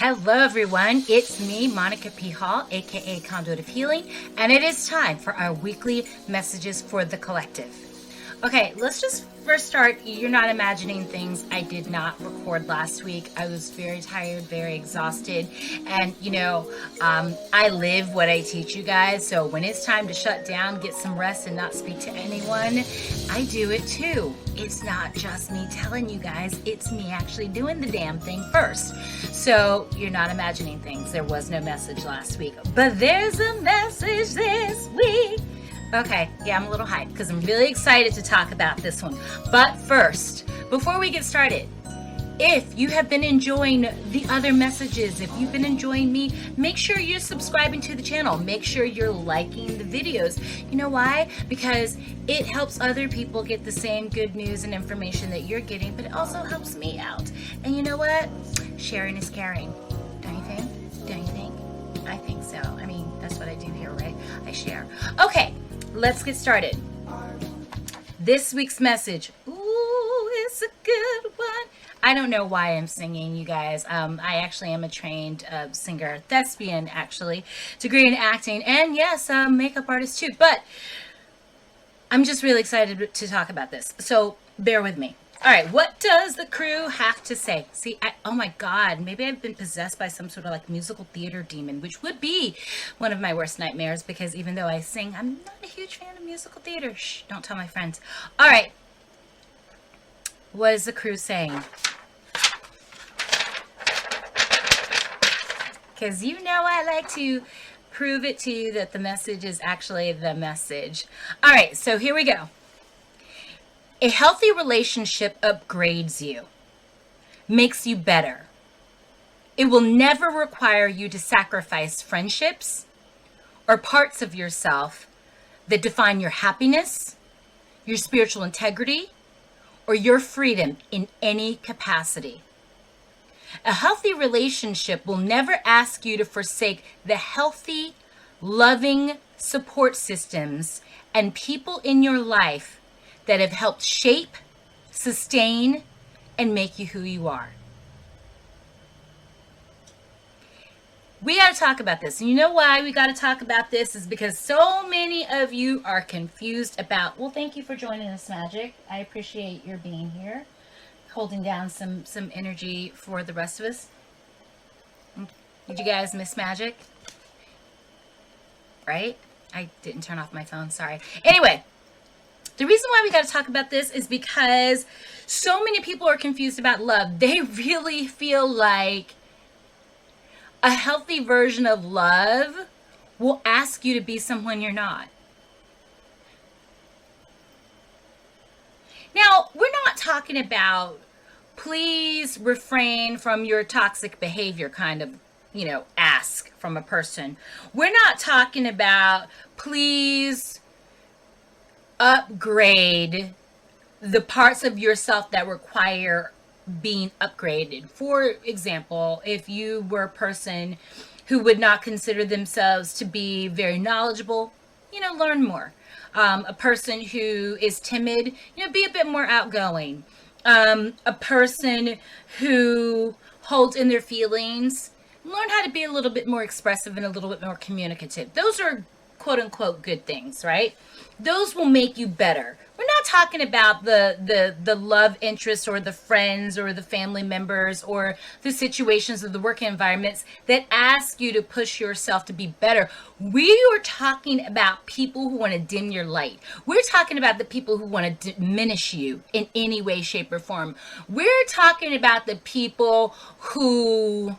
Hello, everyone. It's me, Monica P. Hall, aka Conduit of Healing, and it is time for our weekly messages for the collective. Okay, let's just first start. You're not imagining things. I did not record last week. I was very tired, very exhausted, and I live what I teach you guys. So when it's time to shut down, get some rest, and not speak to anyone, I do it too. It's not just me telling you guys, it's me actually doing the damn thing first. So you're not imagining things. There was no message last week, but there's a message this week. Okay, yeah, I'm a little hyped because I'm really excited to talk about this one. But first, before we get started, if you have been enjoying the other messages, if you've been enjoying me, make sure you're subscribing to the channel. Make sure you're liking the videos. You know why? Because it helps other people get the same good news and information that you're getting, but it also helps me out. And you know what? Sharing is caring. Don't you think? Don't you think? I think so. I mean, that's what I do here, right? I share. Okay, let's get started. This week's message. Ooh, it's a good one. I don't know why I'm singing, you guys. I actually am a trained singer, thespian, actually, degree in acting, and yes, makeup artist too. But I'm just really excited to talk about this. So bear with me. All right, what does the crew have to say? See, oh my God, maybe I've been possessed by some sort of like musical theater demon, which would be one of my worst nightmares because even though I sing, I'm not a huge fan of musical theater. Shh, don't tell my friends. All right, what is the crew saying? Because you know I like to prove it to you that the message is actually the message. All right, so here we go. A healthy relationship upgrades you, makes you better. It will never require you to sacrifice friendships or parts of yourself that define your happiness, your spiritual integrity, or your freedom in any capacity. A healthy relationship will never ask you to forsake the healthy, loving support systems and people in your life that have helped shape, sustain, and make you who you are. We got to talk about this. And you know why we got to talk about this is because so many of you are confused about, well, thank you for joining us, Magic. I appreciate your being here, holding down some energy for the rest of us. Did you guys miss Magic? Right? I didn't turn off my phone, sorry. Anyway, the reason why we got to talk about this is because so many people are confused about love. They really feel like a healthy version of love will ask you to be someone you're not. Now, we're not talking about please refrain from your toxic behavior kind of, ask from a person. We're not talking about please upgrade the parts of yourself that require being upgraded. For example, if you were a person who would not consider themselves to be very knowledgeable, learn more. A person who is timid, be a bit more outgoing. A person who holds in their feelings, learn how to be a little bit more expressive and a little bit more communicative. Those are quote unquote good things, right? Those will make you better. We're not talking about the love interest or the friends or the family members or the situations of the work environments that ask you to push yourself to be better. We are talking about people who want to dim your light. We're talking about the people who want to diminish you in any way, shape, or form. We're talking about the people who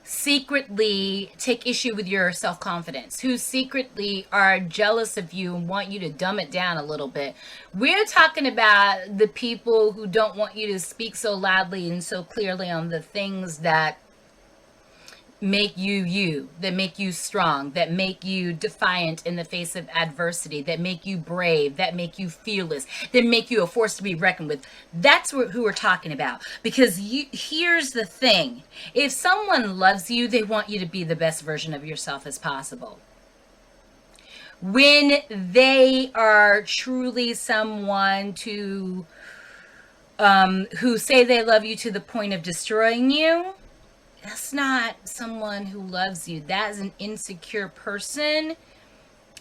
secretly take issue with your self-confidence, who secretly are jealous of you and want you to dumb it down a little bit. We're talking about the people who don't want you to speak so loudly and so clearly on the things that make you, that make you strong, that make you defiant in the face of adversity, that make you brave, that make you fearless, that make you a force to be reckoned with. That's who we're talking about. Because here's the thing. If someone loves you, they want you to be the best version of yourself as possible. When they are truly someone who say they love you to the point of destroying you, That's not someone who loves you. That is an insecure person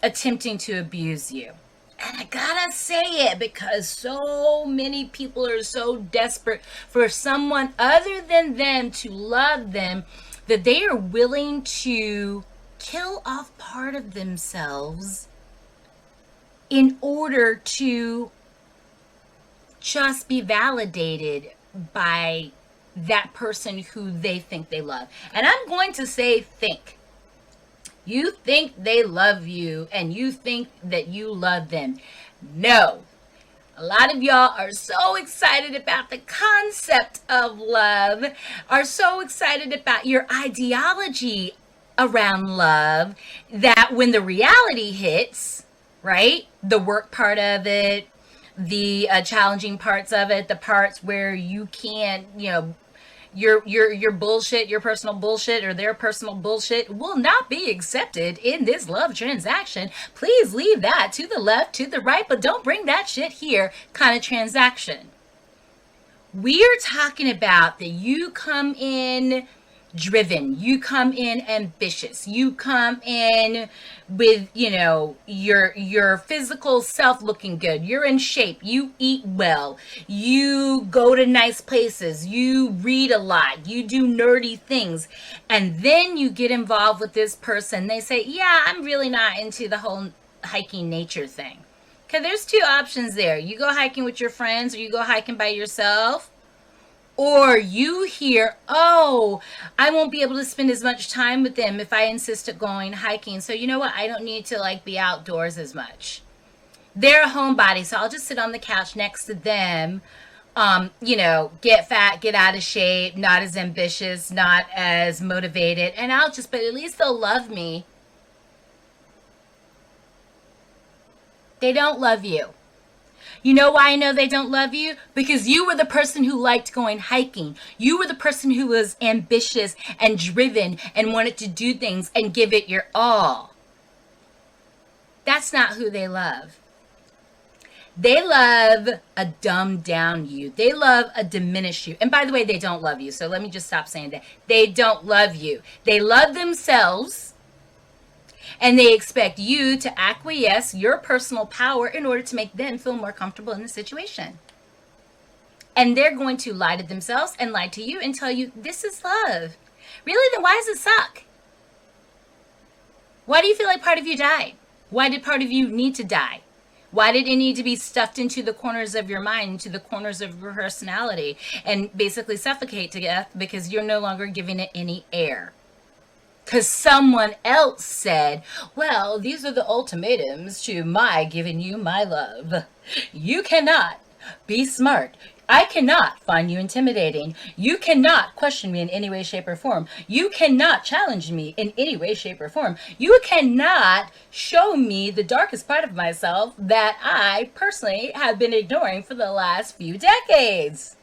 attempting to abuse you. And I gotta say it because so many people are so desperate for someone other than them to love them that they are willing to kill off part of themselves in order to just be validated by that person who they think they love. And I'm going to say think. You think they love you and you think that you love them. No. A lot of y'all are so excited about the concept of love, are so excited about your ideology around love, that when the reality hits, right? The work part of it, the challenging parts of it, the parts where you can't, your bullshit, your personal bullshit, or their personal bullshit will not be accepted in this love transaction. Please leave that to the left, to the right, but don't bring that shit here kind of transaction. We're talking about that you come in driven, you come in ambitious, you come in with, your physical self looking good, you're in shape, you eat well, you go to nice places, you read a lot, you do nerdy things, and then you get involved with this person. They say, yeah, I'm really not into the whole hiking nature thing. Okay, there's two options there. You go hiking with your friends, or you go hiking by yourself. Or you hear, oh, I won't be able to spend as much time with them if I insist on going hiking. So you know what? I don't need to be outdoors as much. They're a homebody, so I'll just sit on the couch next to them. Get fat, get out of shape, not as ambitious, not as motivated, and but at least they'll love me. They don't love you. You know why I know they don't love you? Because you were the person who liked going hiking. You were the person who was ambitious and driven and wanted to do things and give it your all. That's not who they love. They love a dumbed down you. They love a diminished you. And by the way, they don't love you. So let me just stop saying that. They don't love you. They love themselves. And they expect you to acquiesce your personal power in order to make them feel more comfortable in the situation. And they're going to lie to themselves and lie to you and tell you, this is love. Really? Then why does it suck? Why do you feel like part of you died? Why did part of you need to die? Why did it need to be stuffed into the corners of your mind, into the corners of your personality, and basically suffocate to death because you're no longer giving it any air? Because someone else said, well, these are the ultimatums to my giving you my love. You cannot be smart. I cannot find you intimidating. You cannot question me in any way, shape, or form. You cannot challenge me in any way, shape, or form. You cannot show me the darkest part of myself that I personally have been ignoring for the last few decades.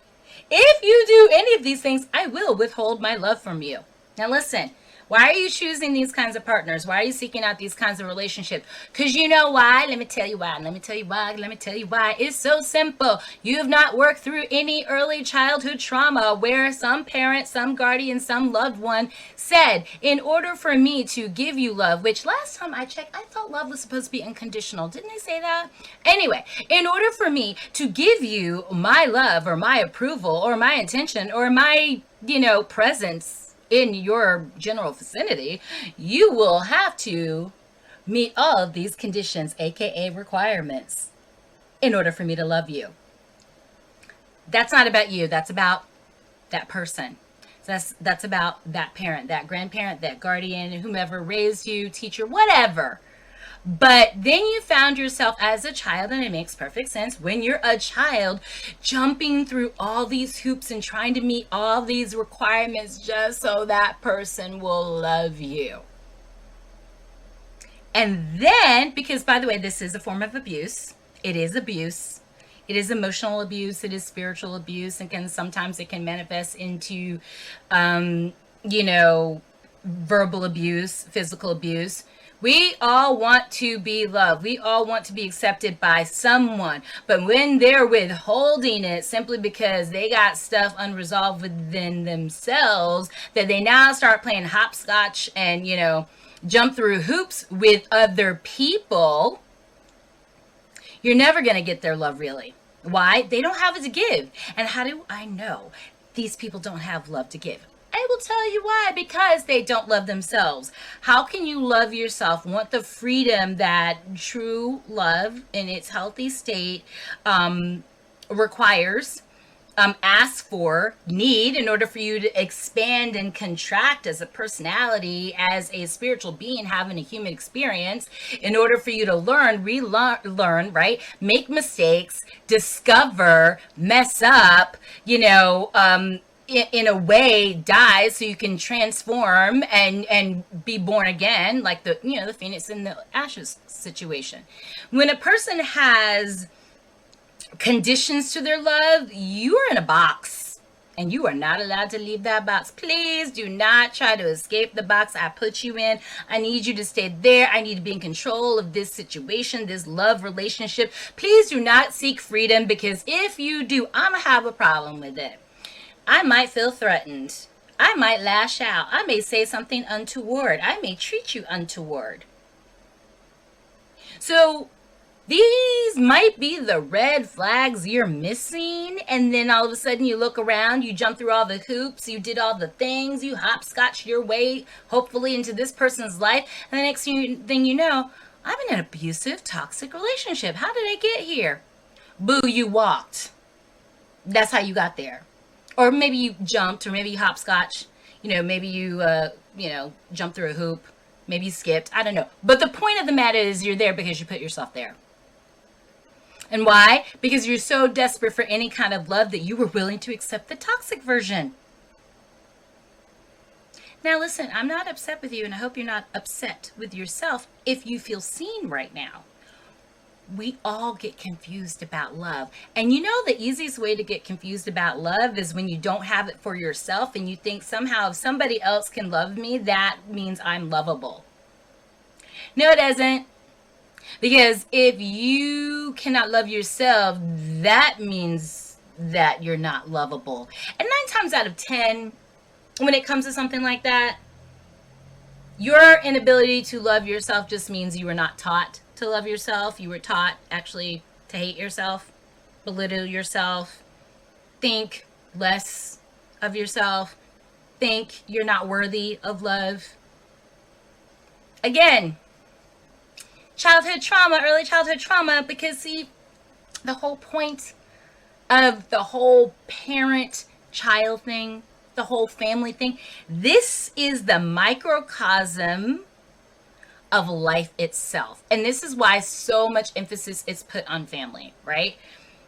If you do any of these things, I will withhold my love from you. Now listen. Why are you choosing these kinds of partners? Why are you seeking out these kinds of relationships? Because you know why? Let me tell you why. Let me tell you why. Let me tell you why. It's so simple. You have not worked through any early childhood trauma where some parent, some guardian, some loved one said, in order for me to give you love, which last time I checked, I thought love was supposed to be unconditional. Didn't they say that? Anyway, in order for me to give you my love or my approval or my attention or my, presence in your general vicinity, you will have to meet all of these conditions, aka requirements, in order for me to love you. That's not about you. That's about that person. That's about that parent, that grandparent, that guardian, whomever raised you, teacher, whatever. But then you found yourself as a child, and it makes perfect sense when you're a child, jumping through all these hoops and trying to meet all these requirements just so that person will love you. And then, because by the way, this is a form of abuse. It is abuse. It is emotional abuse. It is spiritual abuse. And sometimes it can manifest into, verbal abuse, physical abuse. We all want to be loved. We all want to be accepted by someone. But when they're withholding it simply because they got stuff unresolved within themselves, that they now start playing hopscotch and, jump through hoops with other people, you're never going to get their love, really. Why? They don't have it to give. And how do I know these people don't have love to give? I will tell you why. Because they don't love themselves. How can you love yourself, want the freedom that true love in its healthy state requires, ask for, need, in order for you to expand and contract as a personality, as a spiritual being having a human experience, in order for you to learn, relearn, right? Make mistakes, discover, mess up, in a way die so you can transform and be born again, like the phoenix in the ashes situation. When a person has conditions to their love, you are in a box and you are not allowed to leave that box. Please do not try to escape the box I put you in. I need you to stay there. I need to be in control of this situation, this love relationship. Please do not seek freedom, because if you do, I'm gonna have a problem with it. I might feel threatened. I might lash out. I may say something untoward. I may treat you untoward. So these might be the red flags you're missing, and then all of a sudden you look around, you jump through all the hoops, you did all the things, you hopscotch your way, hopefully, into this person's life, and the next thing you know, I'm in an abusive, toxic relationship. How did I get here? Boo, you walked. That's how you got there. Or maybe you jumped, or maybe you hopscotch, maybe you, jumped through a hoop, maybe you skipped, I don't know. But the point of the matter is you're there because you put yourself there. And why? Because you're so desperate for any kind of love that you were willing to accept the toxic version. Now listen, I'm not upset with you, and I hope you're not upset with yourself if you feel seen right now. We all get confused about love. And the easiest way to get confused about love is when you don't have it for yourself and you think somehow if somebody else can love me, that means I'm lovable. No, it doesn't. Because if you cannot love yourself, that means that you're not lovable. And 9 times out of 10, when it comes to something like that, your inability to love yourself just means you were not taught to love yourself. You were taught actually to hate yourself, belittle yourself, think less of yourself, think you're not worthy of love. Again, childhood trauma, early childhood trauma, because see, the whole point of the whole parent-child thing, the whole family thing, this is the microcosm of life itself. And this is why so much emphasis is put on family, right?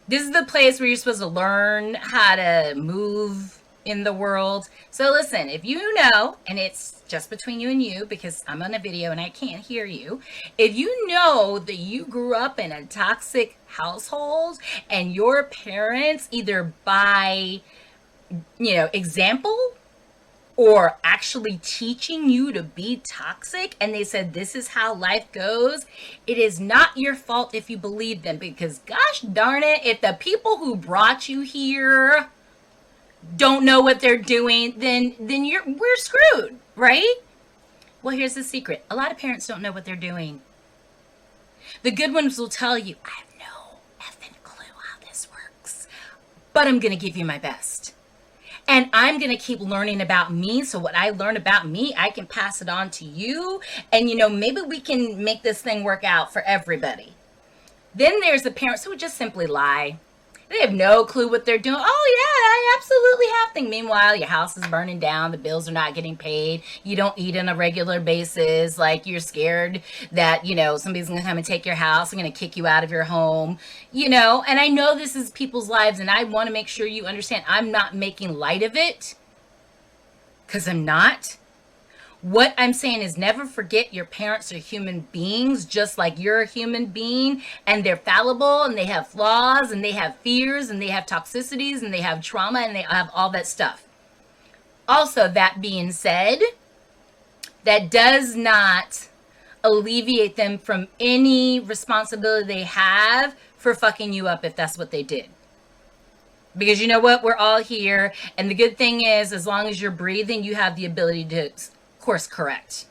This is the place where you're supposed to learn how to move in the world. So listen, if you know, and it's just between you and you because I'm on a video and I can't hear you, if you know that you grew up in a toxic household and your parents, either by example or actually teaching you to be toxic, and they said this is how life goes, it is not your fault if you believe them, because gosh darn it, if the people who brought you here don't know what they're doing, then we're screwed, right? Well, here's the secret. A lot of parents don't know what they're doing. The good ones will tell you, I have no effing clue how this works, but I'm going to give you my best. And I'm going to keep learning about me. So what I learn about me, I can pass it on to you. And, maybe we can make this thing work out for everybody. Then there's the parents who just simply lie. They have no clue what they're doing. Oh, yeah, I absolutely have things. Meanwhile, your house is burning down. The bills are not getting paid. You don't eat on a regular basis. Like, you're scared that, somebody's going to come and take your house and going to kick you out of your home. And I know this is people's lives, and I want to make sure you understand I'm not making light of it, because I'm not. What I'm saying is never forget your parents are human beings, just like you're a human being, and they're fallible, and they have flaws, and they have fears, and they have toxicities, and they have trauma, and they have all that stuff. Also, that being said, that does not alleviate them from any responsibility they have for fucking you up if that's what they did. Because you know what? We're all here. And the good thing is, as long as you're breathing, you have the ability to course correct.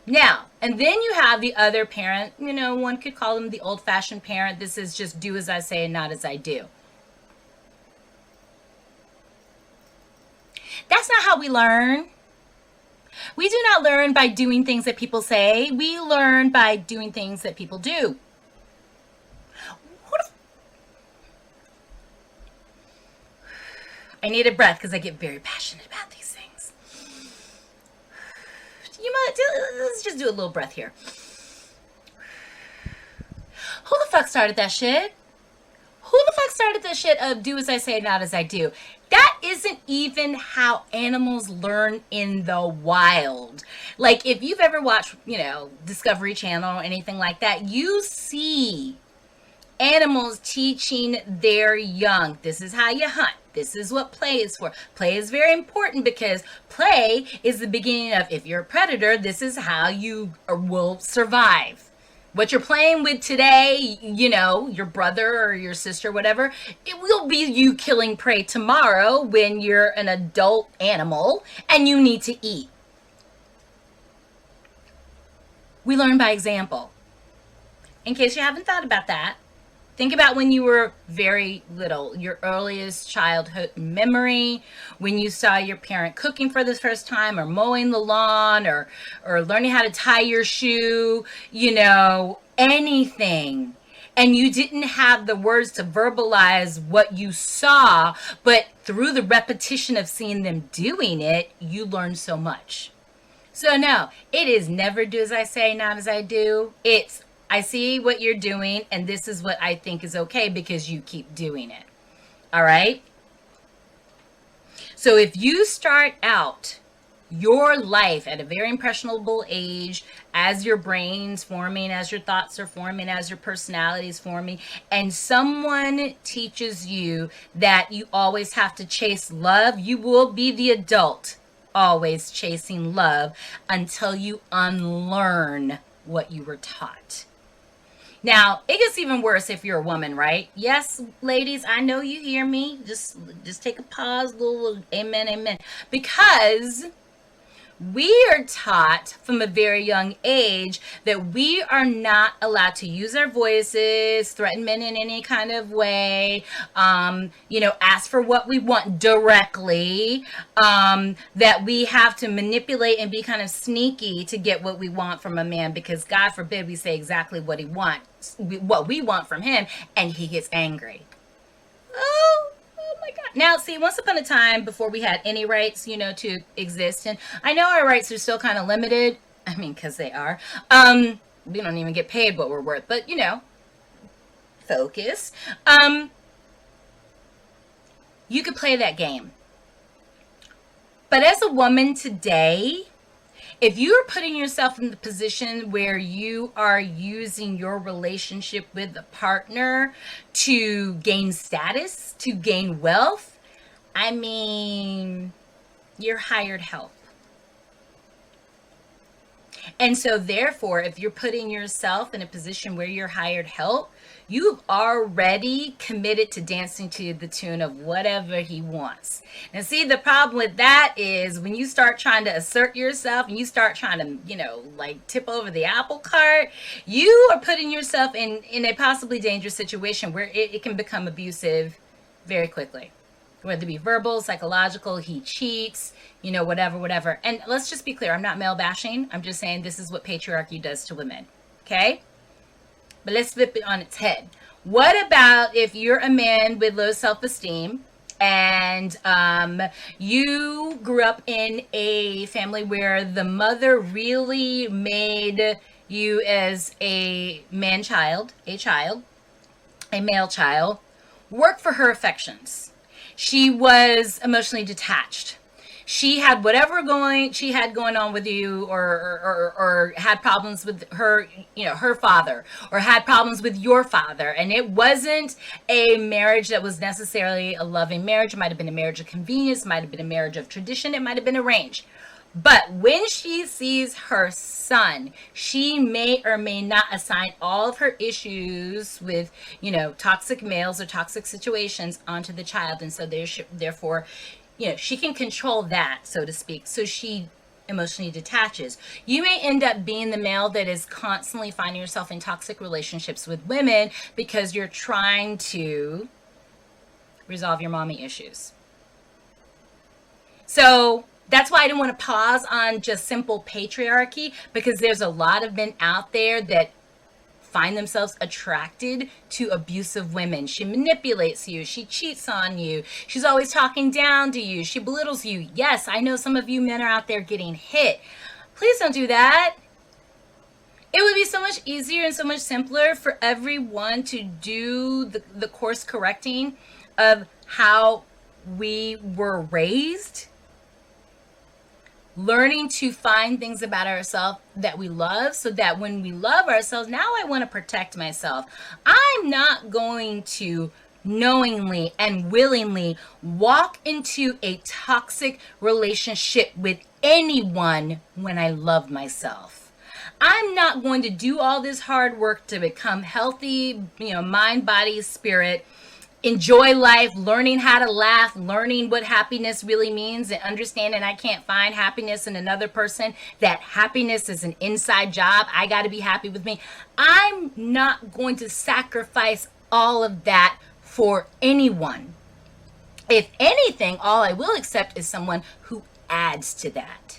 Now, and then you have the other parent, one could call them the old-fashioned parent. This is just do as I say and not as I do. That's not how we learn. We do not learn by doing things that people say. We learn by doing things that people do. I need a breath because I get very passionate about these things. Let's just do a little breath here. Who the fuck started that shit? Who the fuck started this shit of do as I say, not as I do? That isn't even how animals learn in the wild. Like, if you've ever watched, Discovery Channel or anything like that, you see animals teaching their young, this is how you hunt. This is what play is for. Play is very important because play is the beginning of, if you're a predator, this is how you will survive. What you're playing with today, your brother or your sister, whatever, it will be you killing prey tomorrow when you're an adult animal and you need to eat. We learn by example. In case you haven't thought about that, think about when you were very little, your earliest childhood memory, when you saw your parent cooking for the first time or mowing the lawn or learning how to tie your shoe, anything. And you didn't have the words to verbalize what you saw, but through the repetition of seeing them doing it, you learned so much. So no, it is never do as I say, not as I do. It's I see what you're doing, and this is what I think is okay because you keep doing it. All right? So if you start out your life at a very impressionable age, as your brain's forming, as your thoughts are forming, as your personality is forming, and someone teaches you that you always have to chase love, you will be the adult always chasing love until you unlearn what you were taught. Now, it gets even worse if you're a woman, right? Yes, ladies, I know you hear me. Just take a pause, little amen. Because we are taught from a very young age that we are not allowed to use our voices, threaten men in any kind of way, ask for what we want directly, that we have to manipulate and be kind of sneaky to get what we want from a man, because God forbid we say exactly what we want from him, and he gets angry. Oh my God. Now, see, once upon a time, before we had any rights, to exist, and I know our rights are still kind of limited. I mean, because they are. We don't even get paid what we're worth, but, focus. You could play that game. But as a woman today, if you're putting yourself in the position where you are using your relationship with a partner to gain status, to gain wealth, I mean, you're hired help. And so therefore, if you're putting yourself in a position where you're hired help, you've already committed to dancing to the tune of whatever he wants. Now, see, the problem with that is when you start trying to assert yourself and you start trying to, tip over the apple cart, you are putting yourself in a possibly dangerous situation where it can become abusive very quickly. Whether it be verbal, psychological, he cheats, whatever. And let's just be clear, I'm not male bashing. I'm just saying this is what patriarchy does to women. Okay? But let's flip it on its head. What about if you're a man with low self-esteem and you grew up in a family where the mother really made you as a male child, work for her affections. She was emotionally detached. She had whatever she had going on with you, or had problems with her, her father, or had problems with your father. And it wasn't a marriage that was necessarily a loving marriage. It might have been a marriage of convenience, might have been a marriage of tradition, it might have been arranged. But when she sees her son, she may or may not assign all of her issues with, toxic males or toxic situations onto the child. And so therefore, she can control that, so to speak. So she emotionally detaches. You may end up being the male that is constantly finding yourself in toxic relationships with women because you're trying to resolve your mommy issues. So that's why I didn't want to pause on just simple patriarchy, because there's a lot of men out there that find themselves attracted to abusive women. She manipulates you. She cheats on you. She's always talking down to you. She belittles you. Yes, I know some of you men are out there getting hit. Please don't do that. It would be so much easier and so much simpler for everyone to do the course correcting of how we were raised, learning to find things about ourselves that we love, so that when we love ourselves, now I want to protect myself. I'm not going to knowingly and willingly walk into a toxic relationship with anyone when I love myself. I'm not going to do all this hard work to become healthy, mind, body, spirit, enjoy life, learning how to laugh, learning what happiness really means, and understanding I can't find happiness in another person, that happiness is an inside job. I got to be happy with me. I'm not going to sacrifice all of that for anyone. If anything, all I will accept is someone who adds to that.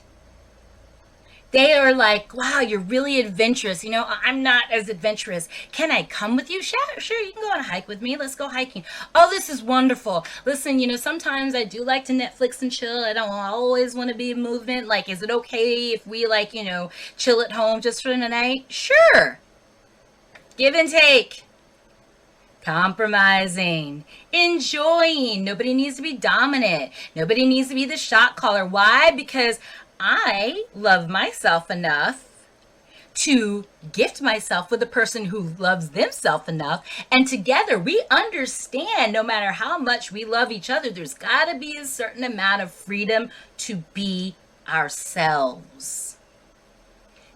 They are like, wow, you're really adventurous. I'm not as adventurous. Can I come with you? Sure, you can go on a hike with me. Let's go hiking. Oh, this is wonderful. Listen, sometimes I do like to Netflix and chill. I don't always want to be in movement. Like, is it okay if we, chill at home just for the night? Sure. Give and take. Compromising, enjoying. Nobody needs to be dominant. Nobody needs to be the shot caller. Why? Because I love myself enough to gift myself with a person who loves themselves enough. And together we understand, no matter how much we love each other, there's got to be a certain amount of freedom to be ourselves.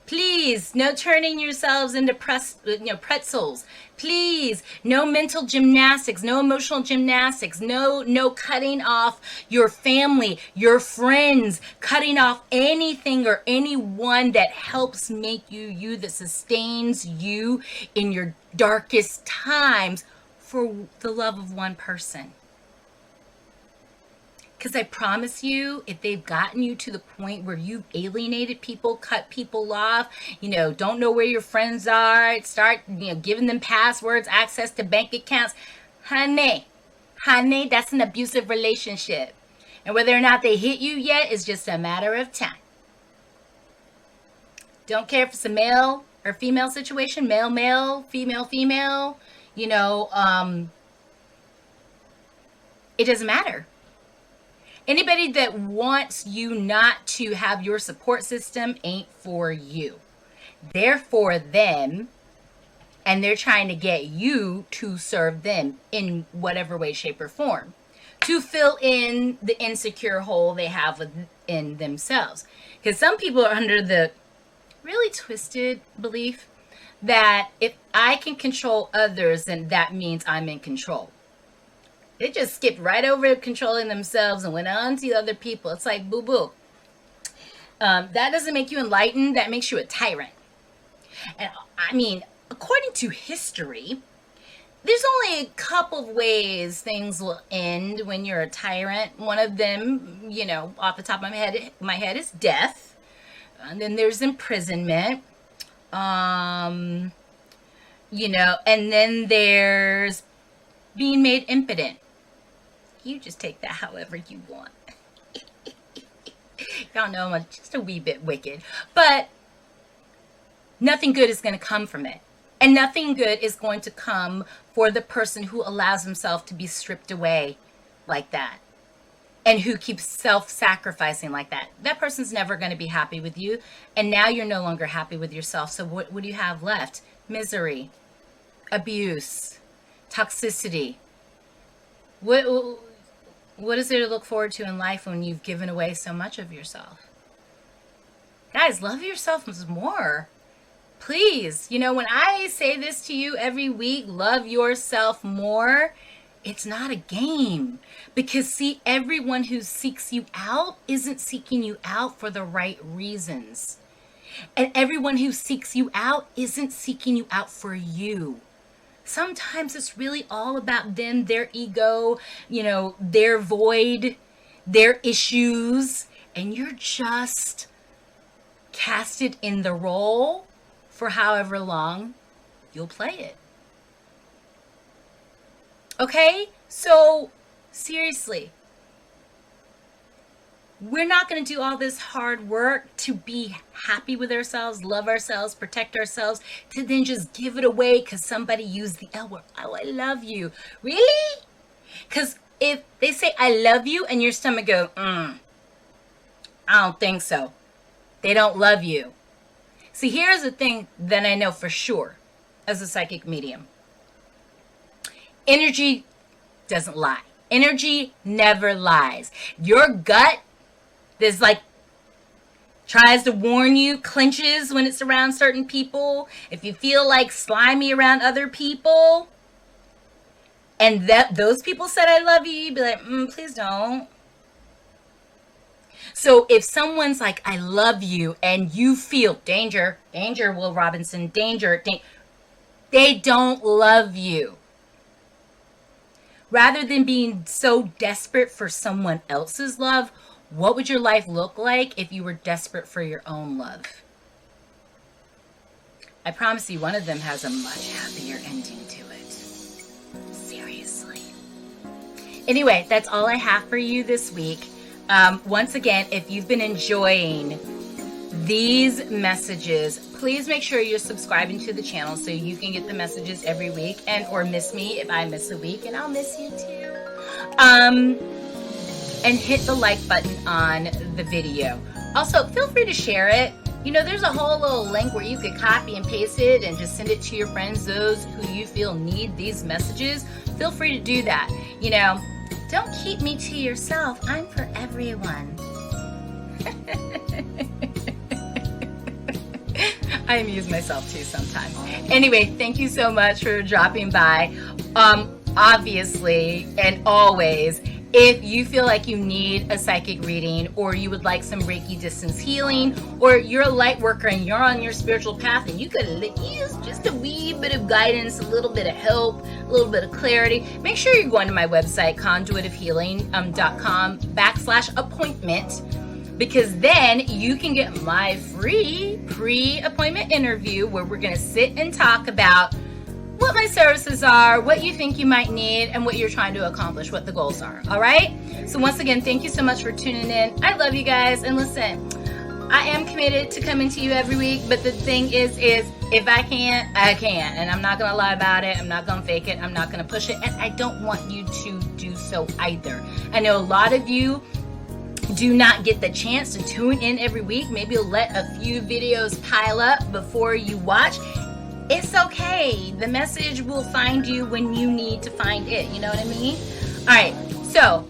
Please, no turning yourselves into pretzels. Please, no mental gymnastics, no emotional gymnastics, no cutting off your family, your friends, cutting off anything or anyone that helps make you you, that sustains you in your darkest times, for the love of one person. Because I promise you, if they've gotten you to the point where you've alienated people, cut people off, don't know where your friends are, start, giving them passwords, access to bank accounts, honey, that's an abusive relationship. And whether or not they hit you yet is just a matter of time. Don't care if it's a male or female situation, male, female, it doesn't matter. Anybody that wants you not to have your support system ain't for you. They're for them, and they're trying to get you to serve them in whatever way, shape, or form, to fill in the insecure hole they have in themselves. Because some people are under the really twisted belief that if I can control others, then that means I'm in control. They just skipped right over controlling themselves and went on to other people. It's like, boo-boo. That doesn't make you enlightened. That makes you a tyrant. And according to history, there's only a couple of ways things will end when you're a tyrant. One of them, off the top of my head is death. And then there's imprisonment. And then there's being made impotent. You just take that however you want. Y'all know I'm just a wee bit wicked. But nothing good is going to come from it. And nothing good is going to come for the person who allows himself to be stripped away like that. And who keeps self-sacrificing like that. That person's never going to be happy with you. And now you're no longer happy with yourself. So what do you have left? Misery, abuse, toxicity. What is there to look forward to in life when you've given away so much of yourself? Guys, love yourself more. Please, when I say this to you every week, love yourself more, it's not a game. Because see, everyone who seeks you out isn't seeking you out for the right reasons. And everyone who seeks you out isn't seeking you out for you. Sometimes it's really all about them, their ego, their void, their issues, and you're just casted in the role for however long you'll play it. Okay? So, seriously, we're not going to do all this hard work to be happy with ourselves, love ourselves, protect ourselves, to then just give it away because somebody used the L word. Oh, I love you. Really? Because if they say, I love you, and your stomach goes, I don't think so. They don't love you. See, here's the thing that I know for sure as a psychic medium. Energy doesn't lie. Energy never lies. Your gut is like tries to warn you, clenches when it's around certain people. If you feel like slimy around other people, and that those people said I love you, you'd be like, please don't. So if someone's like, I love you, and you feel danger, Will Robinson, danger, they don't love you. Rather than being so desperate for someone else's love, what would your life look like if you were desperate for your own love? I promise you, one of them has a much happier ending to it. Seriously. Anyway, that's all I have for you this week. Once again, if you've been enjoying these messages, please make sure you're subscribing to the channel so you can get the messages every week, and or miss me if I miss a week, and I'll miss you too. And hit the like button on the video. Also, feel free to share it. There's a whole little link where you could copy and paste it and just send it to your friends, those who you feel need these messages. Feel free to do that. Don't keep me to yourself. I'm for everyone. I amuse myself too sometimes. Anyway, thank you so much for dropping by. Obviously, and always, if you feel like you need a psychic reading, or you would like some Reiki distance healing, or you're a light worker and you're on your spiritual path and you could use just a wee bit of guidance, a little bit of help, a little bit of clarity, make sure you're going to my website, conduitofhealing.com/appointment, because then you can get my free pre-appointment interview where we're going to sit and talk about what my services are, what you think you might need, and what you're trying to accomplish, what the goals are. All right? So once again, thank you so much for tuning in. I love you guys. And listen, I am committed to coming to you every week, but the thing is if I can't, I can't. And I'm not going to lie about it. I'm not going to fake it. I'm not going to push it. And I don't want you to do so either. I know a lot of you do not get the chance to tune in every week. Maybe you'll let a few videos pile up before you watch. It's okay. The message will find you when you need to find it. You know what I mean? All right. So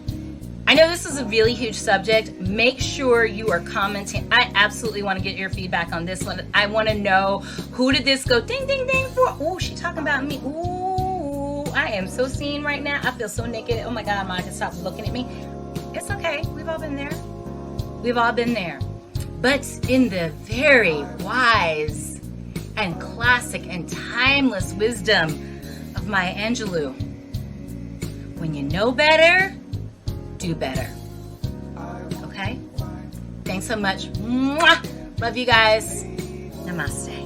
I know this is a really huge subject. Make sure you are commenting. I absolutely want to get your feedback on this one. I want to know, who did this go ding, ding, ding for? Oh, she's talking about me. Ooh, I am so seen right now. I feel so naked. Oh my God, Monica, stop looking at me. It's okay. We've all been there. We've all been there. But in the very wise and classic and timeless wisdom of Maya Angelou, when you know better, do better. Okay? Thanks so much. Mwah! Love you guys. Namaste.